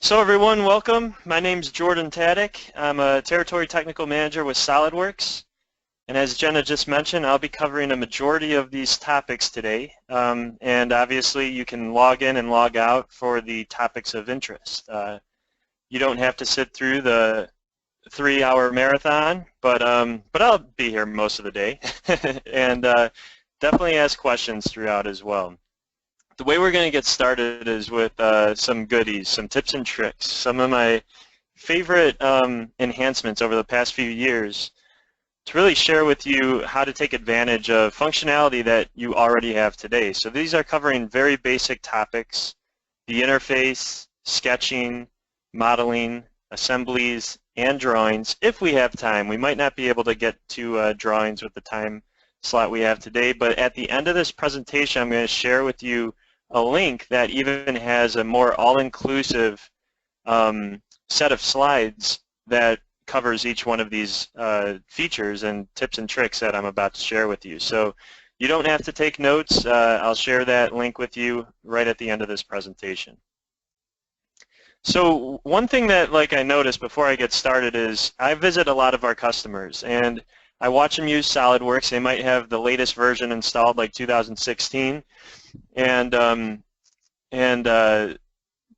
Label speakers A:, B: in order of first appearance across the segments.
A: So everyone, welcome. My name's Jordan Taddick. I'm a Territory Technical Manager with SolidWorks. And as Jenna just mentioned, I'll be covering a majority of these topics today. And obviously you can log in and log out for the topics of interest. You don't have to sit through the 3-hour marathon, but I'll be here most of the day. And definitely ask questions throughout as well. The way we're going to get started is with some goodies, some tips and tricks, some of my favorite enhancements over the past few years to really share with you how to take advantage of functionality that you already have today. So these are covering very basic topics: the interface, sketching, modeling, assemblies, and drawings. If we have time, we might not be able to get to drawings with the time slot we have today, but at the end of this presentation, I'm going to share with you a link that even has a more all-inclusive set of slides that covers each one of these features and tips and tricks that I'm about to share with you. So you don't have to take notes. I'll share that link with you right at the end of this presentation. So one thing that I noticed before I get started is I visit a lot of our customers and I watch them use SolidWorks. They might have the latest version installed, like 2016, and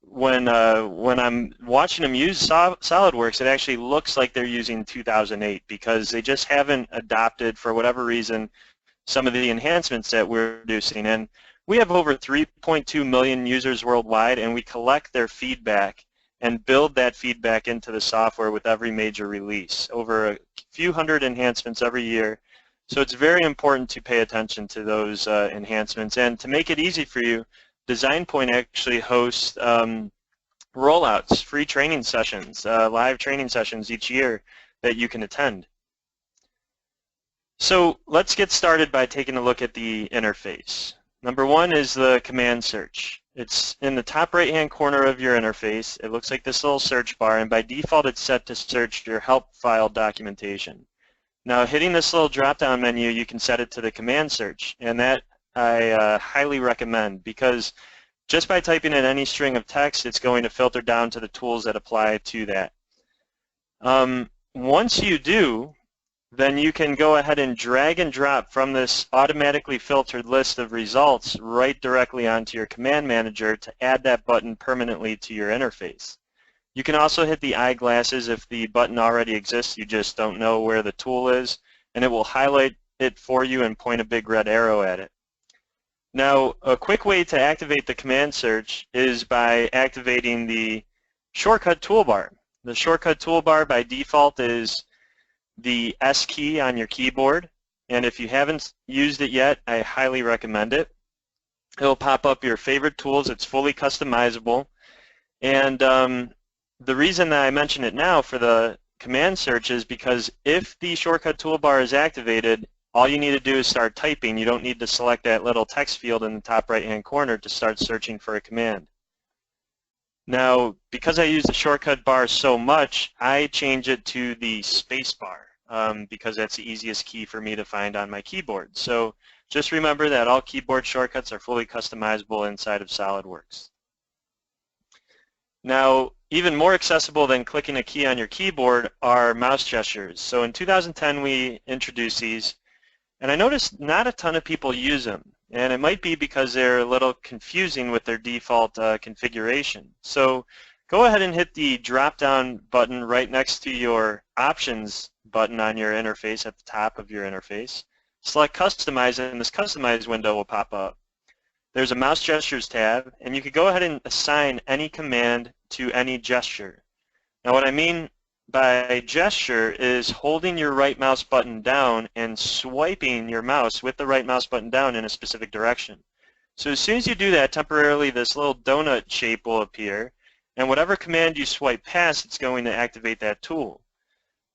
A: when I'm watching them use SolidWorks, it actually looks like they're using 2008 because they just haven't adopted, for whatever reason, some of the enhancements that we're producing. And we have over 3.2 million users worldwide, and we collect their feedback and build that feedback into the software with every major release, over a few hundred enhancements every year. So it's very important to pay attention to those enhancements. And to make it easy for you, DesignPoint actually hosts rollouts, free training sessions, live training sessions each year that you can attend. So let's get started by taking a look at the interface. Number one is the command search. It's in the top right-hand corner of your interface. It looks like this little search bar, and by default it's set to search your help file documentation. Now, hitting this little drop-down menu, you can set it to the command search, and that I highly recommend, because just by typing in any string of text, it's going to filter down to the tools that apply to that. Once you do, then you can go ahead and drag and drop from this automatically filtered list of results right directly onto your command manager to add that button permanently to your interface. You can also hit the eyeglasses if the button already exists, you just don't know where the tool is, and it will highlight it for you and point a big red arrow at it. Now, a quick way to activate the command search is by activating the shortcut toolbar. The shortcut toolbar by default is the S key on your keyboard, and if you haven't used it yet, I highly recommend it. It'll pop up your favorite tools. It's fully customizable, and the reason that I mention it now for the command search is because if the shortcut toolbar is activated, all you need to do is start typing. You don't need to select that little text field in the top right-hand corner to start searching for a command. Now, because I use the shortcut bar so much, I change it to the space bar because that's the easiest key for me to find on my keyboard. So just remember that all keyboard shortcuts are fully customizable inside of SolidWorks. Now, even more accessible than clicking a key on your keyboard are mouse gestures. So in 2010, we introduced these, and I noticed not a ton of people use them. And it might be because they're a little confusing with their default configuration. So go ahead and hit the drop-down button right next to your Options button on your interface at the top of your interface. Select Customize, and this Customize window will pop up. There's a Mouse Gestures tab, and you could go ahead and assign any command to any gesture. Now, what I mean by gesture is holding your right mouse button down and swiping your mouse with the right mouse button down in a specific direction. So as soon as you do that, temporarily this little donut shape will appear, and whatever command you swipe past, it's going to activate that tool.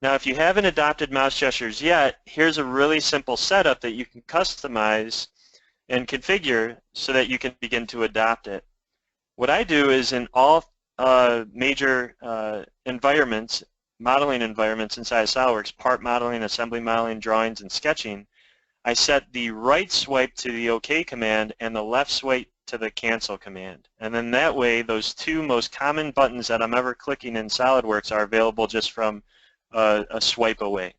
A: Now, if you haven't adopted mouse gestures yet, here's a really simple setup that you can customize and configure so that you can begin to adopt it. What I do is in all major environments, modeling environments inside of SolidWorks, part modeling, assembly modeling, drawings, and sketching, I set the right swipe to the OK command and the left swipe to the cancel command. And then that way, those two most common buttons that I'm ever clicking in SolidWorks are available just from a swipe away.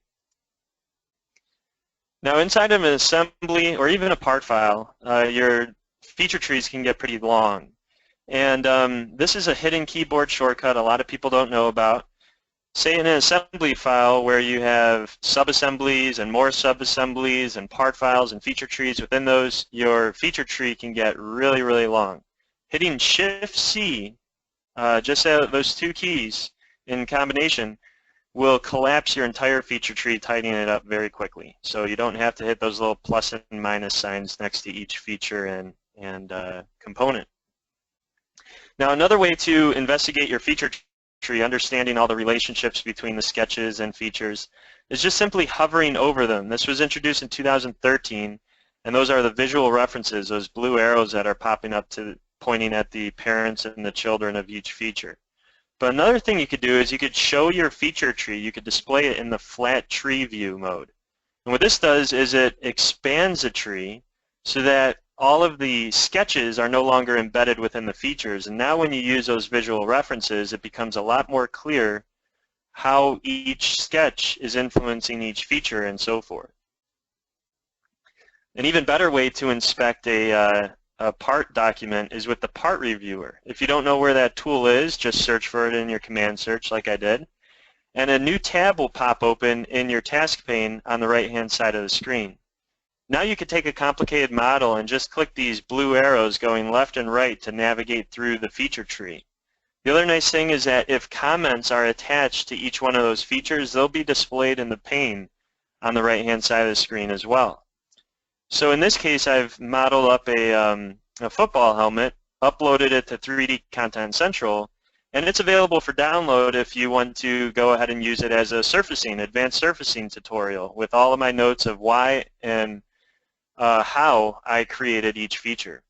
A: Now inside of an assembly or even a part file, your feature trees can get pretty long. And this is a hidden keyboard shortcut a lot of people don't know about. Say in an assembly file where you have sub-assemblies and more sub-assemblies and part files and feature trees within those, your feature tree can get really, really long. Hitting Shift-C, just those two keys in combination, will collapse your entire feature tree, tightening it up very quickly. So you don't have to hit those little plus and minus signs next to each feature and component. Now another way to investigate your feature tree, understanding all the relationships between the sketches and features, is just simply hovering over them. This was introduced in 2013, and those are the visual references, those blue arrows that are popping up pointing at the parents and the children of each feature. But another thing you could do is you could show your feature tree, you could display it in the flat tree view mode. And what this does is it expands a tree so that all of the sketches are no longer embedded within the features. And now when you use those visual references, it becomes a lot more clear how each sketch is influencing each feature and so forth. An even better way to inspect a part document is with the part reviewer. If you don't know where that tool is, just search for it in your command search like I did. And a new tab will pop open in your task pane on the right-hand side of the screen. Now you could take a complicated model and just click these blue arrows going left and right to navigate through the feature tree. The other nice thing is that if comments are attached to each one of those features, they'll be displayed in the pane on the right-hand side of the screen as well. So in this case, I've modeled up a football helmet, uploaded it to 3D Content Central, and it's available for download if you want to go ahead and use it as a advanced surfacing tutorial with all of my notes of why and how I created each feature.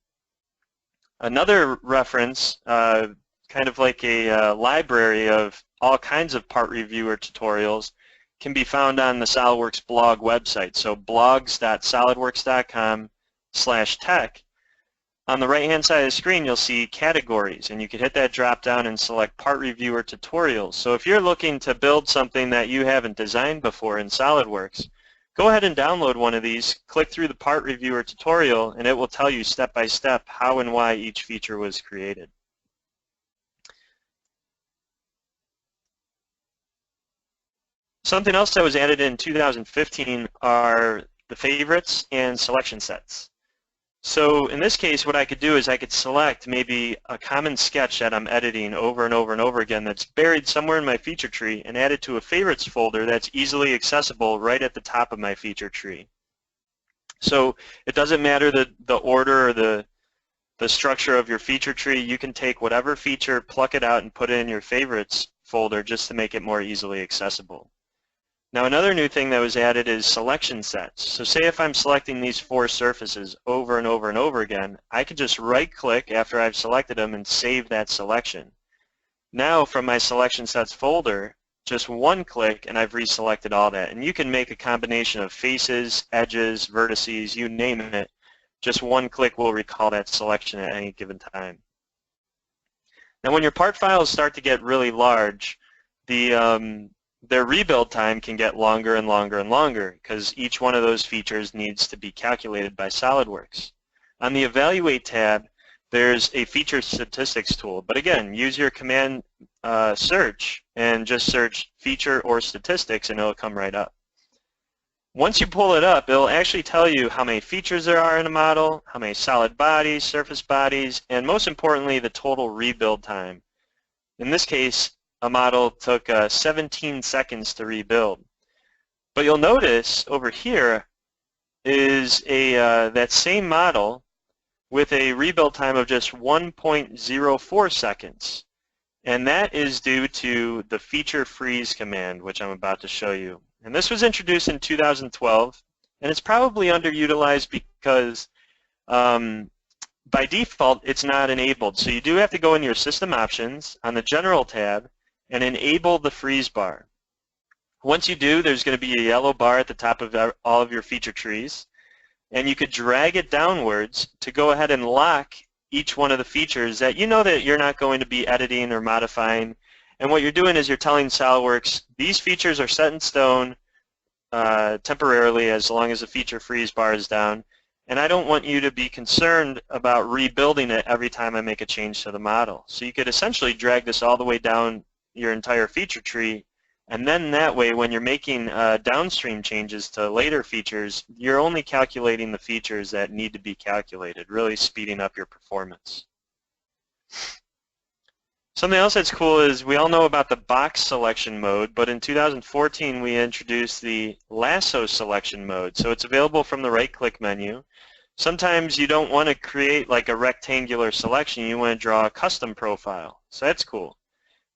A: Another reference, kind of like a library of all kinds of part reviewer tutorials, can be found on the SolidWorks blog website. So blogs.solidworks.com/tech. On the right-hand side of the screen, you'll see categories, and you can hit that drop-down and select part reviewer tutorials. So if you're looking to build something that you haven't designed before in SolidWorks, go ahead and download one of these, click through the part reviewer tutorial, and it will tell you step by step how and why each feature was created. Something else that was added in 2015 are the favorites and selection sets. So in this case, what I could do is I could select maybe a common sketch that I'm editing over and over and over again that's buried somewhere in my feature tree and add it to a favorites folder that's easily accessible right at the top of my feature tree. So it doesn't matter the order or the structure of your feature tree. You can take whatever feature, pluck it out, and put it in your favorites folder just to make it more easily accessible. Now another new thing that was added is selection sets. So say if I'm selecting these 4 surfaces over and over and over again, I could just right-click after I've selected them and save that selection. Now from my selection sets folder, just one click and I've reselected all that. And you can make a combination of faces, edges, vertices, you name it. Just one click will recall that selection at any given time. Now when your part files start to get really large, their rebuild time can get longer and longer and longer because each one of those features needs to be calculated by SolidWorks. On the Evaluate tab, there's a feature statistics tool. But again, use your command search and just search feature or statistics and it'll come right up. Once you pull it up, it'll actually tell you how many features there are in a model, how many solid bodies, surface bodies, and most importantly, the total rebuild time. In this case, a model took 17 seconds to rebuild. But you'll notice over here is that same model with a rebuild time of just 1.04 seconds. And that is due to the feature freeze command, which I'm about to show you. And this was introduced in 2012, and it's probably underutilized because by default it's not enabled. So you do have to go in your System Options on the General tab and enable the freeze bar. Once you do, there's going to be a yellow bar at the top of all of your feature trees, and you could drag it downwards to go ahead and lock each one of the features that you know that you're not going to be editing or modifying. And what you're doing is you're telling SOLIDWORKS, these features are set in stone temporarily as long as the feature freeze bar is down. And I don't want you to be concerned about rebuilding it every time I make a change to the model. So you could essentially drag this all the way down your entire feature tree, and then that way when you're making downstream changes to later features, you're only calculating the features that need to be calculated, really speeding up your performance. Something else that's cool is we all know about the box selection mode, but in 2014 we introduced the lasso selection mode. So it's available from the right-click menu. Sometimes you don't want to create like a rectangular selection, you want to draw a custom profile. So that's cool.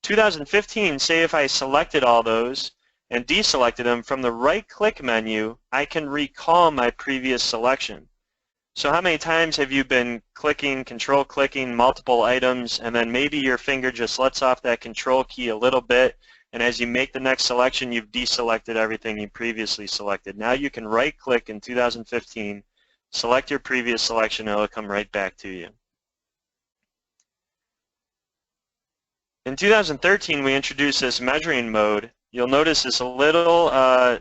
A: 2015, say if I selected all those and deselected them from the right-click menu, I can recall my previous selection. So how many times have you been clicking, control-clicking multiple items, and then maybe your finger just lets off that control key a little bit, and as you make the next selection, you've deselected everything you previously selected. Now you can right-click in 2015, select your previous selection, and it'll come right back to you. In 2013, we introduced this measuring mode. You'll notice this little,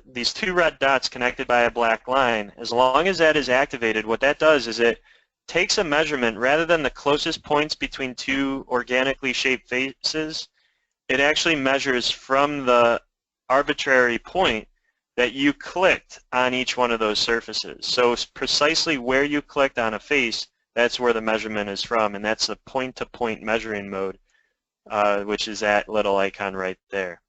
A: these two red dots connected by a black line. As long as that is activated, what that does is it takes a measurement rather than the closest points between two organically shaped faces. It actually measures from the arbitrary point that you clicked on each one of those surfaces. So precisely where you clicked on a face, that's where the measurement is from, and that's the point-to-point measuring mode, which is that little icon right there.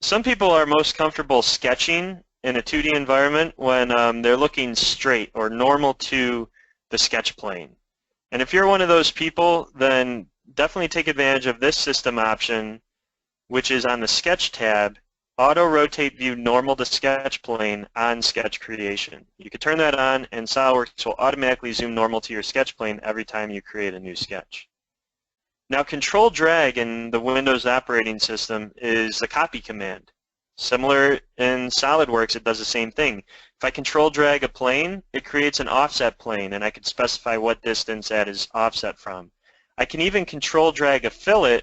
A: Some people are most comfortable sketching in a 2D environment when they're looking straight or normal to the sketch plane. And if you're one of those people, then definitely take advantage of this system option, which is on the Sketch tab, Auto Rotate View Normal to Sketch Plane on Sketch Creation. You can turn that on and SOLIDWORKS will automatically zoom normal to your sketch plane every time you create a new sketch. Now Control Drag in the Windows operating system is the copy command. Similar in SOLIDWORKS, it does the same thing. If I Control Drag a plane, it creates an offset plane, and I can specify what distance that is offset from. I can even Control Drag a fillet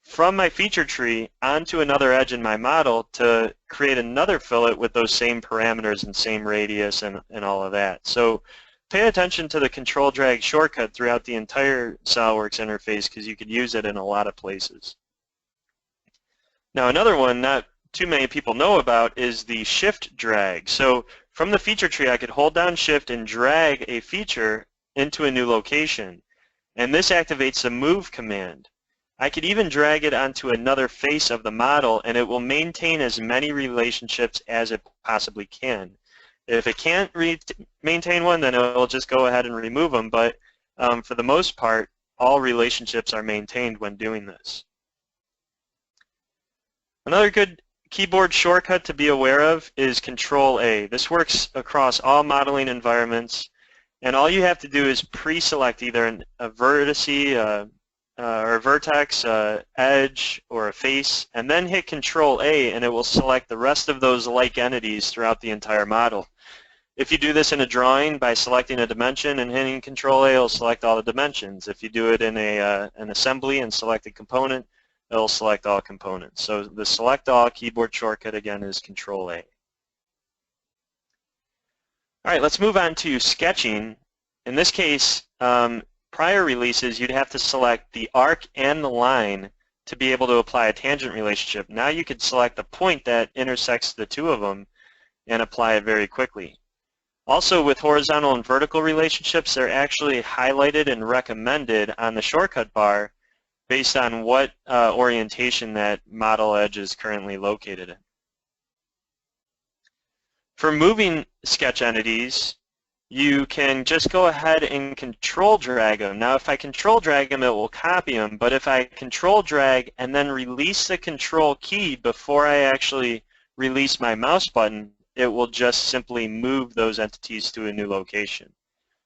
A: from my feature tree onto another edge in my model to create another fillet with those same parameters and same radius and all of that. So pay attention to the Control Drag shortcut throughout the entire SOLIDWORKS interface because you could use it in a lot of places. Now another one not too many people know about is the Shift Drag. So from the feature tree I could hold down Shift and drag a feature into a new location, and this activates the Move command. I could even drag it onto another face of the model and it will maintain as many relationships as it possibly can. If it can't maintain one, then it will just go ahead and remove them, but for the most part, all relationships are maintained when doing this. Another good keyboard shortcut to be aware of is Control A. This works across all modeling environments, and all you have to do is pre-select either a vertice, or a vertex, edge, or a face, and then hit Control A and it will select the rest of those like entities throughout the entire model. If you do this in a drawing by selecting a dimension and hitting Control A, it'll select all the dimensions. If you do it in an assembly and select a component, it'll select all components. So the Select All keyboard shortcut again is Control A. All right, let's move on to sketching. In this case, prior releases, you'd have to select the arc and the line to be able to apply a tangent relationship. Now you could select the point that intersects the two of them and apply it very quickly. Also, with horizontal and vertical relationships, they're actually highlighted and recommended on the shortcut bar based on what orientation that model edge is currently located in. For moving sketch entities, you can just go ahead and Control Drag them. Now if I Control Drag them, it will copy them, but if I Control Drag and then release the Control key before I actually release my mouse button, it will just simply move those entities to a new location.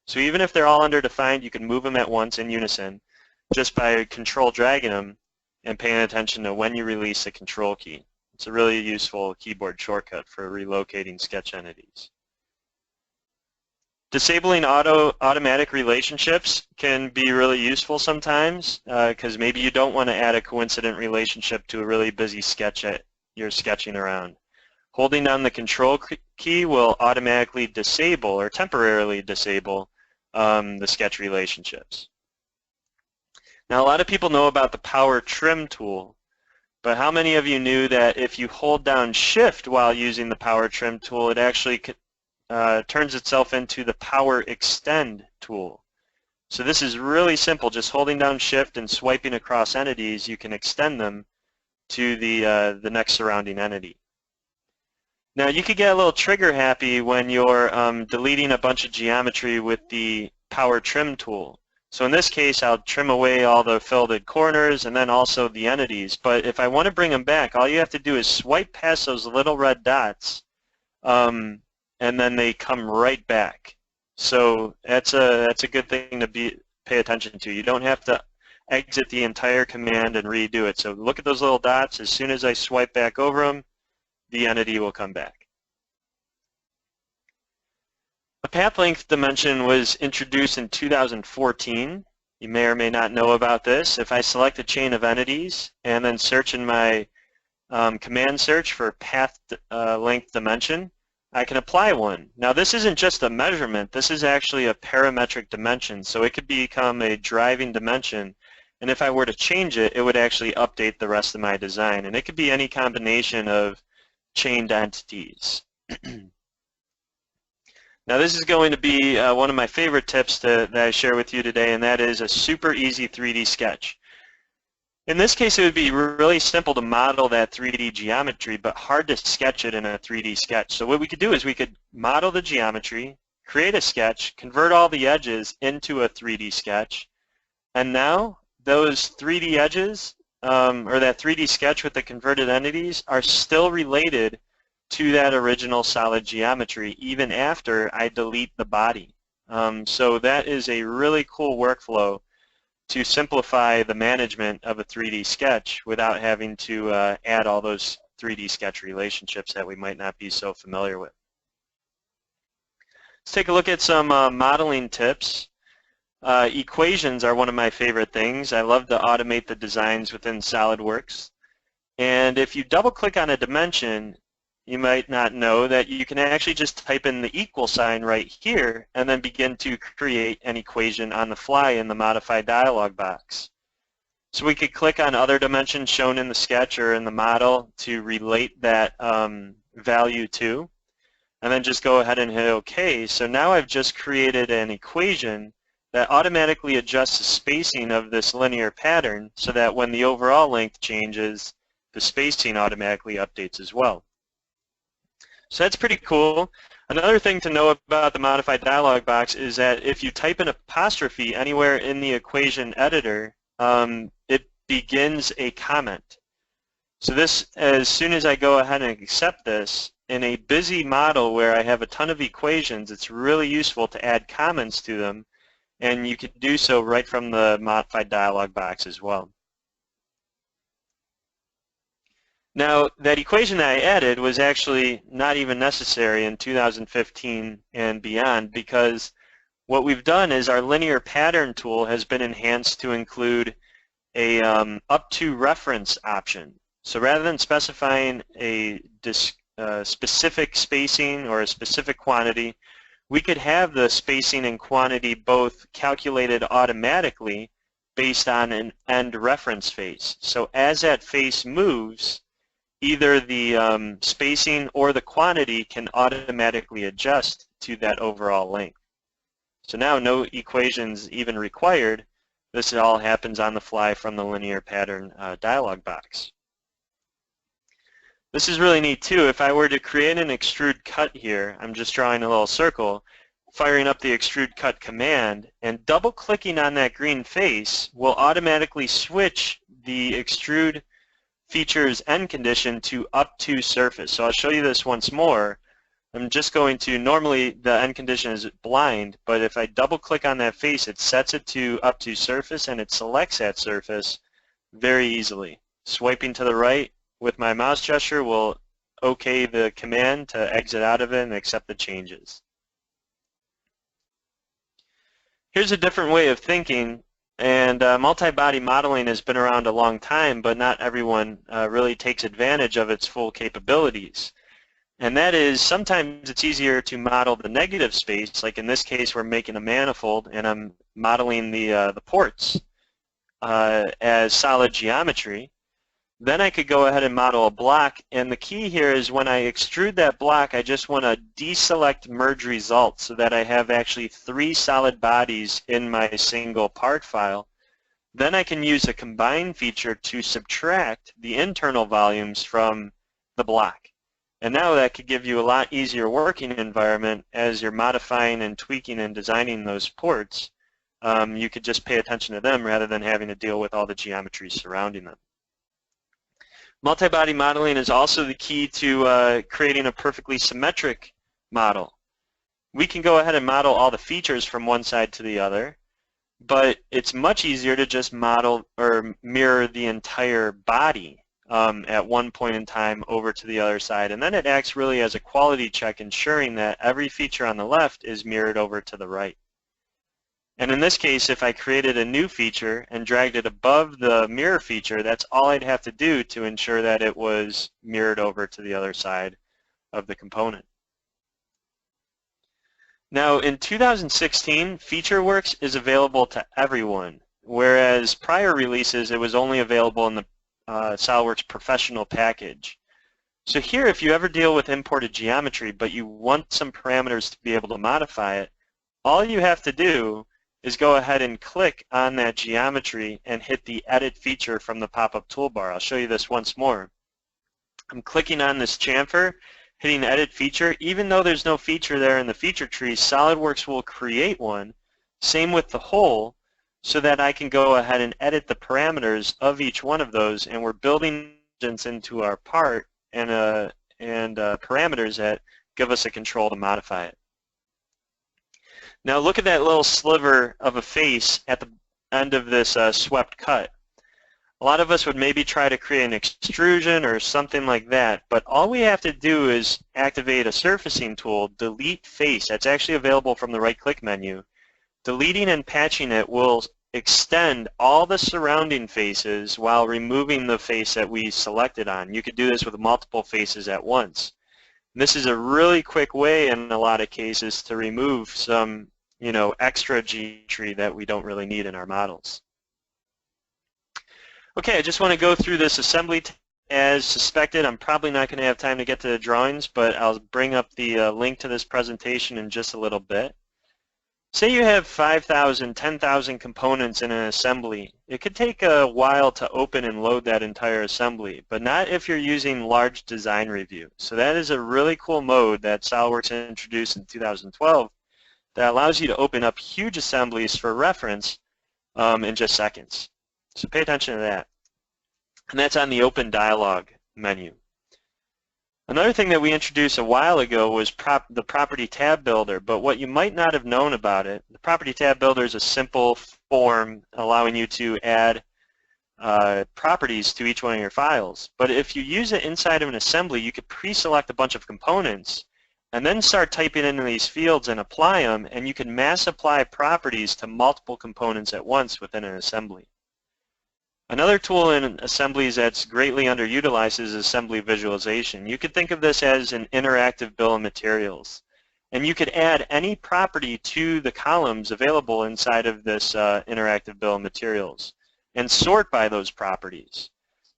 A: So even if they're all underdefined, you can move them at once in unison just by Control Dragging them and paying attention to when you release the Control key. It's a really useful keyboard shortcut for relocating sketch entities. Disabling automatic relationships can be really useful sometimes because maybe you don't want to add a coincident relationship to a really busy sketch that you're sketching around. Holding down the control key will automatically disable or temporarily disable the sketch relationships. Now, a lot of people know about the power trim tool, but how many of you knew that if you hold down Shift while using the power trim tool, it actually turns itself into the power extend tool? So this is really simple. Just holding down Shift and swiping across entities, you can extend them to the next surrounding entity. Now, you could get a little trigger happy when you're deleting a bunch of geometry with the power trim tool. So in this case, I'll trim away all the filled corners and then also the entities. But if I want to bring them back, all you have to do is swipe past those little red dots, and then they come right back. So that's a good thing to pay attention to. You don't have to exit the entire command and redo it. So look at those little dots. As soon as I swipe back over them, the entity will come back. A path length dimension was introduced in 2014. You may or may not know about this. If I select a chain of entities and then search in my command search for path length dimension, I can apply one. Now, this isn't just a measurement. This is actually a parametric dimension, so it could become a driving dimension. And if I were to change it, it would actually update the rest of my design. And it could be any combination of chained entities. Now, this is going to be one of my favorite tips that I share with you today, and that is a super easy 3D sketch. In this case, it would be really simple to model that 3D geometry, but hard to sketch it in a 3D sketch. So what we could do is we could model the geometry, create a sketch, convert all the edges into a 3D sketch, and now those 3D edges, or that 3D sketch with the converted entities, are still related to that original solid geometry even after I delete the body. So that is a really cool workflow to simplify the management of a 3D sketch without having to add all those 3D sketch relationships that we might not be so familiar with. Let's take a look at some modeling tips. Equations are one of my favorite things. I love to automate the designs within SolidWorks. And if you double click on a dimension, you might not know that you can actually just type in the equal sign right here and then begin to create an equation on the fly in the Modify dialog box. So we could click on other dimensions shown in the sketch or in the model to relate that value to, and then just go ahead and hit OK. So now I've just created an equation that automatically adjusts the spacing of this linear pattern so that when the overall length changes, the spacing automatically updates as well. So that's pretty cool. Another thing to know about the Modify dialog box is that if you type an apostrophe anywhere in the equation editor, it begins a comment. So this, as soon as I go ahead and accept this, in a busy model where I have a ton of equations, it's really useful to add comments to them, and you can do so right from the Modify dialog box as well. Now, that equation that I added was actually not even necessary in 2015 and beyond, because what we've done is our linear pattern tool has been enhanced to include a up to reference option. So rather than specifying a specific spacing or a specific quantity, we could have the spacing and quantity both calculated automatically based on an end reference face. So as that face moves, either the spacing or the quantity can automatically adjust to that overall length. So now no equations even required. This all happens on the fly from the linear pattern dialog box. This is really neat too. If I were to create an extrude cut here, I'm just drawing a little circle, firing up the extrude cut command, and double clicking on that green face will automatically switch the extrude features end condition to up to surface. So I'll show you this once more. I'm just going to, normally the end condition is blind, but if I double click on that face, it sets it to up to surface and it selects that surface very easily. Swiping to the right with my mouse gesture will OK the command to exit out of it and accept the changes. Here's a different way of thinking, and multi-body modeling has been around a long time, but not everyone really takes advantage of its full capabilities. And that is, sometimes it's easier to model the negative space, like in this case we're making a manifold and I'm modeling the ports as solid geometry. Then I could go ahead and model a block, and the key here is when I extrude that block, I just want to deselect merge result so that I have actually 3 solid bodies in my single part file. Then I can use a combine feature to subtract the internal volumes from the block. And now that could give you a lot easier working environment as you're modifying and tweaking and designing those ports. You could just pay attention to them rather than having to deal with all the geometry surrounding them. Multi-body modeling is also the key to creating a perfectly symmetric model. We can go ahead and model all the features from one side to the other, but it's much easier to just model or mirror the entire body at one point in time over to the other side, and then it acts really as a quality check, ensuring that every feature on the left is mirrored over to the right. And in this case, if I created a new feature and dragged it above the mirror feature, that's all I'd have to do to ensure that it was mirrored over to the other side of the component. Now, in 2016, FeatureWorks is available to everyone, whereas prior releases, it was only available in the SOLIDWORKS Professional package. So here, if you ever deal with imported geometry, but you want some parameters to be able to modify it, all you have to do is go ahead and click on that geometry and hit the Edit feature from the pop-up toolbar. I'll show you this once more. I'm clicking on this chamfer, hitting Edit feature. Even though there's no feature there in the feature tree, SOLIDWORKS will create one. Same with the hole, so that I can go ahead and edit the parameters of each one of those, and we're building into our part and parameters that give us a control to modify it. Now look at that little sliver of a face at the end of this swept cut. A lot of us would maybe try to create an extrusion or something like that, but all we have to do is activate a surfacing tool, delete face. That's actually available from the right-click menu. Deleting and patching it will extend all the surrounding faces while removing the face that we selected on. You could do this with multiple faces at once. This is a really quick way in a lot of cases to remove some, extra geometry that we don't really need in our models. Okay, I just want to go through this assembly as suspected. I'm probably not going to have time to get to the drawings, but I'll bring up the link to this presentation in just a little bit. Say you have 5,000, 10,000 components in an assembly. It could take a while to open and load that entire assembly, but not if you're using large design review. So that is a really cool mode that SOLIDWORKS introduced in 2012 that allows you to open up huge assemblies for reference in just seconds. So pay attention to that. And that's on the Open Dialog menu. Another thing that we introduced a while ago was the Property Tab Builder, but what you might not have known about it, the Property Tab Builder is a simple form allowing you to add properties to each one of your files. But if you use it inside of an assembly, you could pre-select a bunch of components and then start typing into these fields and apply them, and you can mass apply properties to multiple components at once within an assembly. Another tool in assemblies that's greatly underutilized is assembly visualization. You could think of this as an interactive bill of materials. And you could add any property to the columns available inside of this interactive bill of materials and sort by those properties.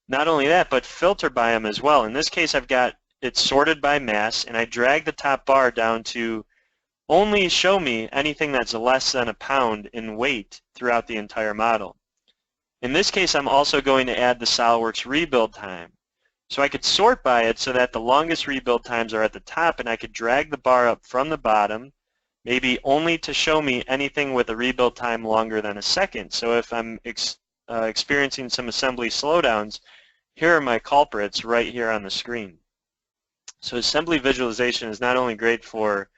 A: Not only that, but filter by them as well. In this case, I've got it sorted by mass, and I drag the top bar down to only show me anything that's less than a pound in weight throughout the entire model. In this case, I'm also going to add the SOLIDWORKS rebuild time. So I could sort by it so that the longest rebuild times are at the top, and I could drag the bar up from the bottom, maybe only to show me anything with a rebuild time longer than a second. So if I'm experiencing some assembly slowdowns, here are my culprits right here on the screen. So assembly visualization is not only great for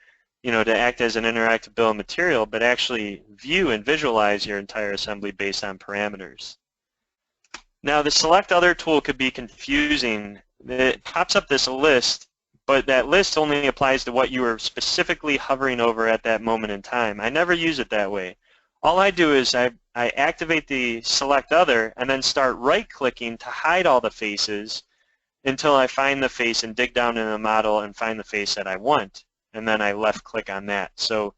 A: to act as an interactive bill of material, but actually view and visualize your entire assembly based on parameters. Now, the Select Other tool could be confusing. It pops up this list, but that list only applies to what you were specifically hovering over at that moment in time. I never use it that way. All I do is I activate the select other and then start right-clicking to hide all the faces until I find the face and dig down in the model and find the face that I want. And then I left-click on that. So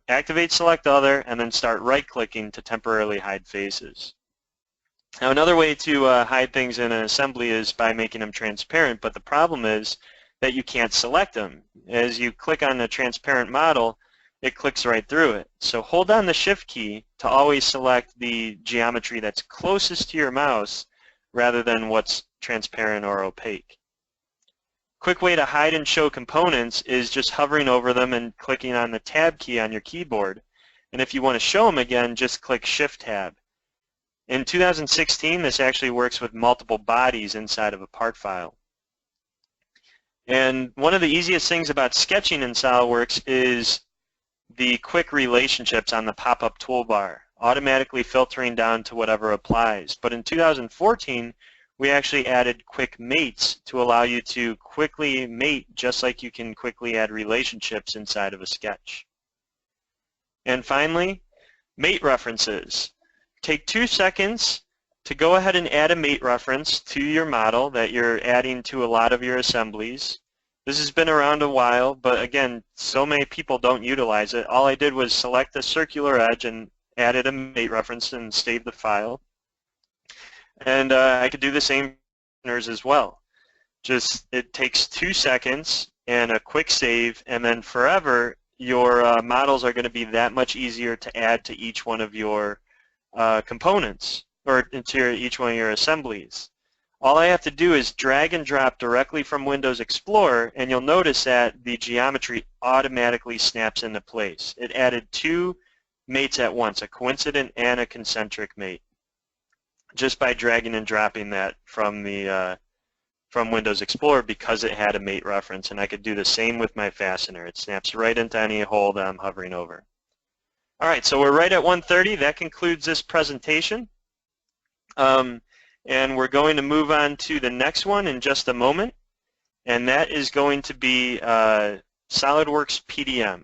A: activate select other and then start right-clicking to temporarily hide faces. Now another way to hide things in an assembly is by making them transparent, but the problem is that you can't select them. As you click on the transparent model, it clicks right through it. So hold down the Shift key to always select the geometry that's closest to your mouse rather than what's transparent or opaque. Quick way to hide and show components is just hovering over them and clicking on the Tab key on your keyboard. And if you want to show them again, just click Shift-Tab. In 2016, this actually works with multiple bodies inside of a part file. And one of the easiest things about sketching in SOLIDWORKS is the quick relationships on the pop-up toolbar, automatically filtering down to whatever applies. But in 2014, we actually added quick mates to allow you to quickly mate just like you can quickly add relationships inside of a sketch. And finally, mate references. Take 2 seconds to go ahead and add a mate reference to your model that you're adding to a lot of your assemblies. This has been around a while, but again, so many people don't utilize it. All I did was select a circular edge and added a mate reference and saved the file. And I could do the same as well. Just it takes 2 seconds and a quick save, and then forever your models are going to be that much easier to add to each one of your components or into each one of your assemblies. All I have to do is drag and drop directly from Windows Explorer, and you'll notice that the geometry automatically snaps into place. It added 2 mates at once, a coincident and a concentric mate, just by dragging and dropping that from the from Windows Explorer because it had a mate reference. And I could do the same with my fastener. It snaps right into any hole that I'm hovering over. All right, so we're right at 1:30. That concludes this presentation. And we're going to move on to the next one in just a moment, and that is going to be SOLIDWORKS PDM.